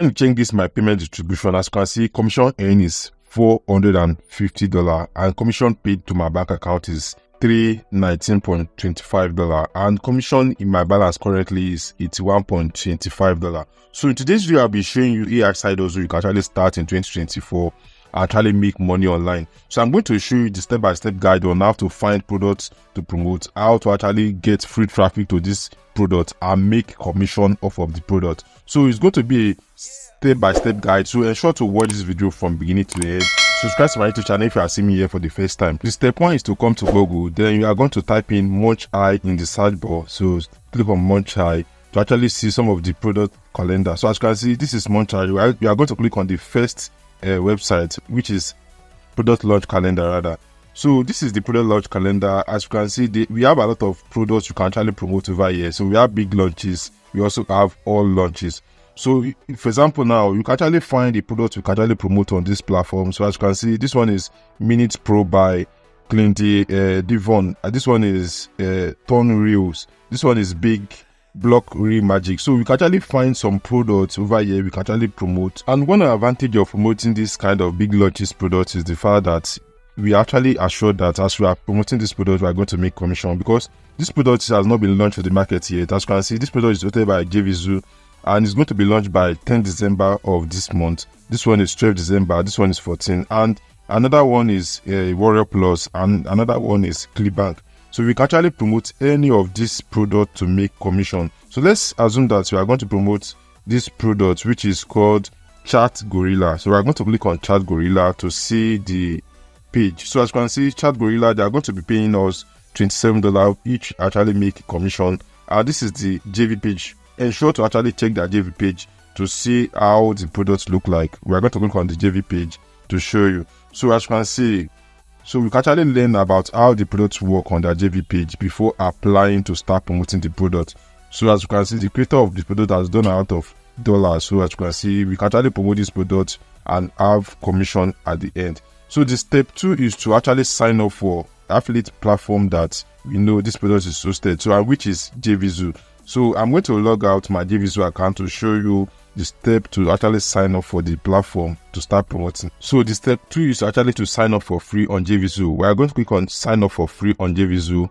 When you check this my payment distribution, as you can see, commission earned is $450 and commission paid to my bank account is $319.25 and commission in my balance currently is $81.25. So in today's video, I'll be showing you AI side hustle you can actually start in 2024 and actually make money online. So I'm going to show you the step-by-step guide on how to find products to promote, how to actually get free traffic to this product and make commission off of the product. So it's going to be a step-by-step guide, so ensure to watch this video from beginning to the end. Subscribe to my YouTube channel if you are seeing me here for the first time. The step one is to come to Google, then you are going to type in Munch High in the search bar. So click on Munch High to actually see some of the product calendar. So as you can see, this is Munch High. You are going to click on the first website, which is product launch calendar rather. So this is the product launch calendar. As you can see, we have a lot of products you can actually promote over here. So we have big launches, we also have all launches. So for example, now you can actually find the product you can actually promote on this platform. So as you can see, this one is Minutes Pro by Clinty Devon. This one is Ton Reels. This one is Big Block Real Magic. So we can actually find some products over here we can actually promote. And one advantage of promoting this kind of big launches products is the fact that we actually assure that as we are promoting this product, we are going to make commission, because this product has not been launched to the market yet. As you can see, this product is created by JVZoo and it's going to be launched by 10 December of this month. This one is 12 December, this one is 14, and another one is Warrior Plus, and another one is ClickBank. So we can actually promote any of this product to make commission. So let's assume that we are going to promote this product, which is called Chat Gorilla. So we are going to click on Chat Gorilla to see the page. So as you can see, Chat Gorilla, they are going to be paying us $27 each actually make commission. This is the JV page. Ensure to actually check the JV page to see how the products look like. We are going to click on the JV page to show you. So as you can see, so we can actually learn about how the products work on the JV page before applying to start promoting the product. So as you can see, the creator of the product has done a lot of dollars. So as you can see, we can actually promote this product and have commission at the end. So the step 2 is to actually sign up for affiliate platform that we know this product is hosted, so which is JVZoo. So I'm going to log out my JVZoo account to show you the step to actually sign up for the platform to start promoting. So the step 2 is actually to sign up for free on JVZoo. We are going to click on sign up for free on JVZoo.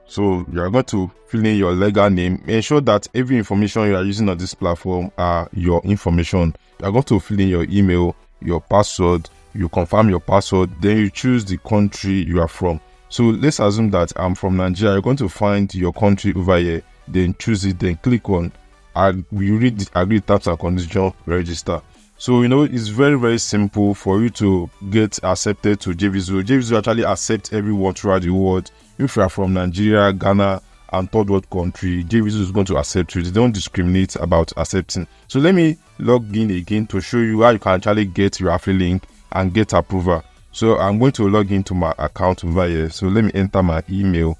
So you are going to fill in your legal name. Ensure that every information you are using on this platform are your information. You are going to fill in your email, your password. You confirm your password, then you choose the country you are from. So let's assume that I'm from Nigeria. You're going to find your country over here, then choose it, then click on we read the agree terms and conditions, register. So it's very simple for you to get accepted to JVZoo. JVZoo actually accepts everyone throughout the world. If you are from Nigeria, Ghana and third world country, JVZoo is going to accept you. They don't discriminate about accepting. So let me log in again to show you how you can actually get your affiliate link and get approval. So I'm going to log into my account over here. So let me enter my email,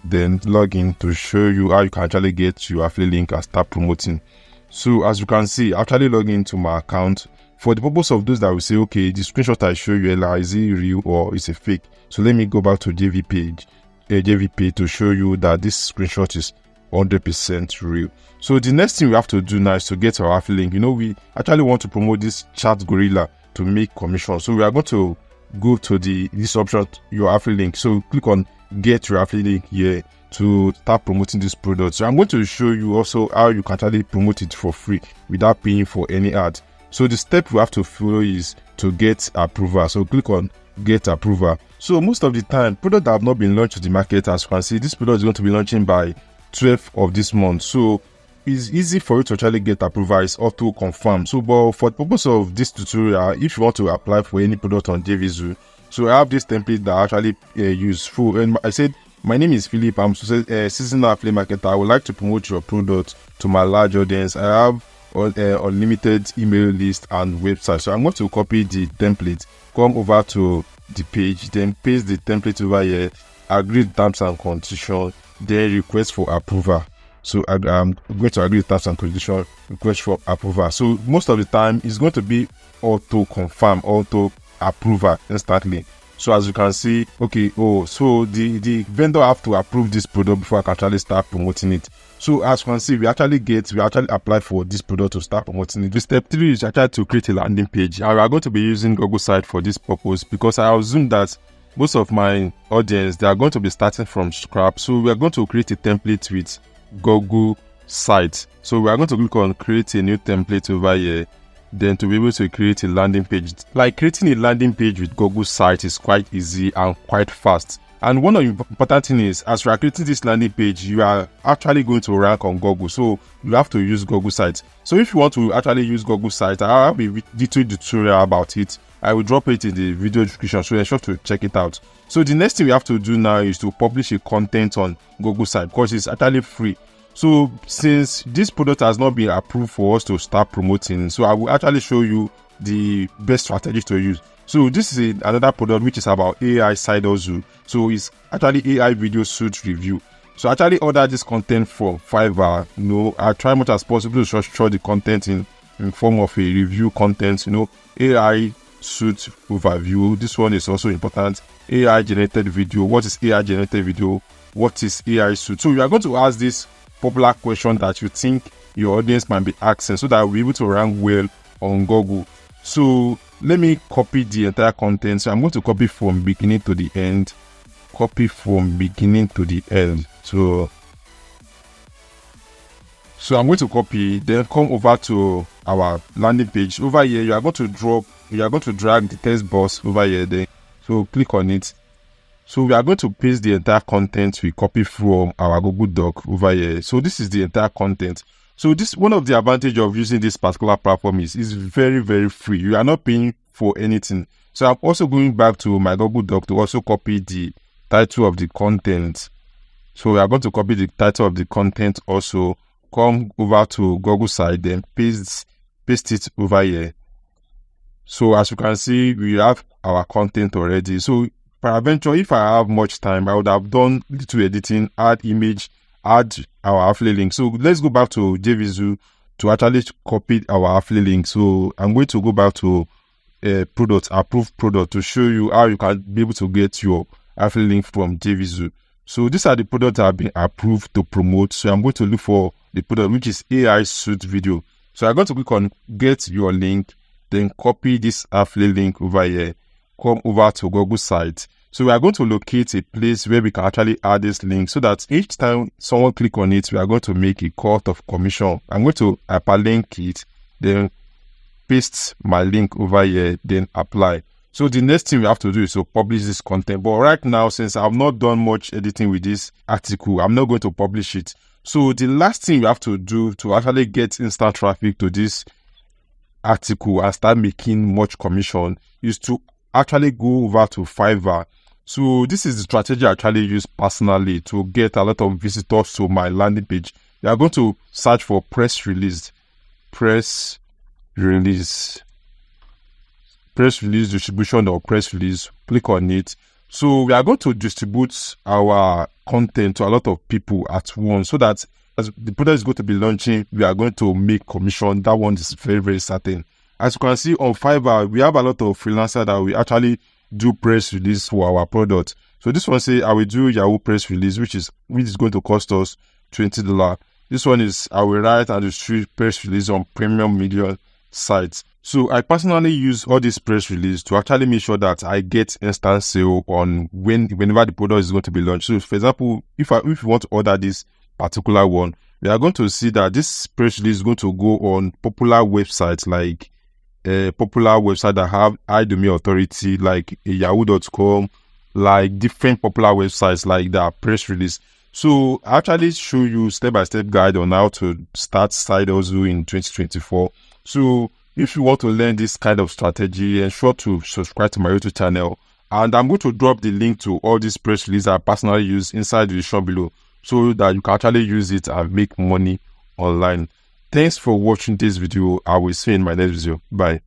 then log in to show you how you can actually get your affiliate link and start promoting. So as you can see, I actually log into my account. For the purpose of those that will say, okay, the screenshot I show you, is it real or is it fake? So let me go back to JV page to show you that this screenshot is 100% real. So the next thing we have to do now is to get our affiliate link. We actually want to promote this Chat Gorilla to make commission. So we are going to go to this option, your affiliate link. So click on get your affiliate link here to start promoting this product. So I'm going to show you also how you can actually promote it for free without paying for any ad. So the step we have to follow is to get approval. So click on get approval. So most of the time, products that have not been launched to the market, as you can see, this product is going to be launching by 12th of this month. So it's easy for you to actually get approval. It's auto confirm. So but for the purpose of this tutorial, if you want to apply for any product on JVZoo, so I have this template that I actually use full, and I said my name is Philip. I'm a seasonal affiliate marketer. I would like to promote your product to my large audience. I have unlimited email list and website. So I'm going to copy the template, come over to the page, then paste the template over here, agree terms and conditions, then request for approval. So I'm going to agree terms and conditions, request for approval. So most of the time it's going to be auto confirm, auto approval instantly. So as you can see, okay, so the vendor have to approve this product before I can actually start promoting it. So as you can see, we actually apply for this product to start promoting it. The step 3 is actually to create a landing page, and we are going to be using Google site for this purpose, because I assume that most of my audience, they are going to be starting from scratch. So we are going to create a template with Google site. So we are going to click on create a new template over here, then to be able to create a landing page. Like, creating a landing page with Google site is quite easy and quite fast. And one of the important thing is, as you are creating this landing page, you are actually going to rank on Google. So you have to use Google site. So if you want to actually use Google site, I have a detailed tutorial about it. I will drop it in the video description, so ensure to check it out. So the next thing we have to do now is to publish a content on Google site, because it's actually free. So since this product has not been approved for us to start promoting, so I will actually show you the best strategies to use. So this is another product which is about AI side hustle. So it's actually AI video suit review. So I actually order this content from Fiverr. I try much as possible to structure the content in form of a review content. AI suit overview. This one is also important. AI generated video. What is AI generated video? What is AI suit? So we are going to ask this popular question that you think your audience might be asking, so that we'll be able to rank well on Google. So let me copy the entire content. So I'm going to copy from beginning to the end. Copy from beginning to the end. So I'm going to copy, then come over to our landing page. Over here, you are going to drag the text box over here. Then so click on it. So we are going to paste the entire content we copy from our Google Doc over here. So this is the entire content. So this, one of the advantage of using this particular platform is very, very free. You are not paying for anything. So I'm also going back to my Google Doc to also copy the title of the content. So we are going to copy the title of the content also. Come over to Google site, then paste it over here. So as you can see, we have our content already. So peradventure, if I have much time, I would have done little editing, add image, add our affiliate link. So let's go back to JVZoo to actually copy our affiliate link. So I'm going to go back to approved product to show you how you can be able to get your affiliate link from JVZoo. So these are the products that have been approved to promote. So I'm going to look for the product which is AI suit video. So I'm going to click on get your link, then copy this affiliate link over here, come over to Google site. So we are going to locate a place where we can actually add this link, so that each time someone click on it, we are going to make a cut of commission. I'm going to hyperlink it, then paste my link over here, then apply. So the next thing we have to do is to publish this content. But right now, since I've not done much editing with this article, I'm not going to publish it. So the last thing you have to do to actually get instant traffic to this article and start making much commission is to actually go over to Fiverr. So this is the strategy I actually use personally to get a lot of visitors to my landing page. You are going to search for press release distribution or press release. Click on it. So we are going to distribute our content to a lot of people at once, so that as the product is going to be launching, we are going to make commission. That one is very, very certain. As you can see on Fiverr, we have a lot of freelancers that we actually do press release for our product. So this one say I will do Yahoo press release, which is going to cost us $20. This one is I will write and distribute press release on premium media sites. So I personally use all these press release to actually make sure that I get instant sale on whenever the product is going to be launched. So for example, if you want to order this particular one, we are going to see that this press release is going to go on popular websites, like popular website that have high domain authority, like yahoo.com, like different popular websites like that press release. So I actually show you step-by-step guide on how to start side hustle in 2024. So if you want to learn this kind of strategy, ensure to subscribe to my YouTube channel. And I'm going to drop the link to all these press releases I personally use inside the description below, so that you can actually use it and make money online. Thanks for watching this video. I will see you in my next video. Bye.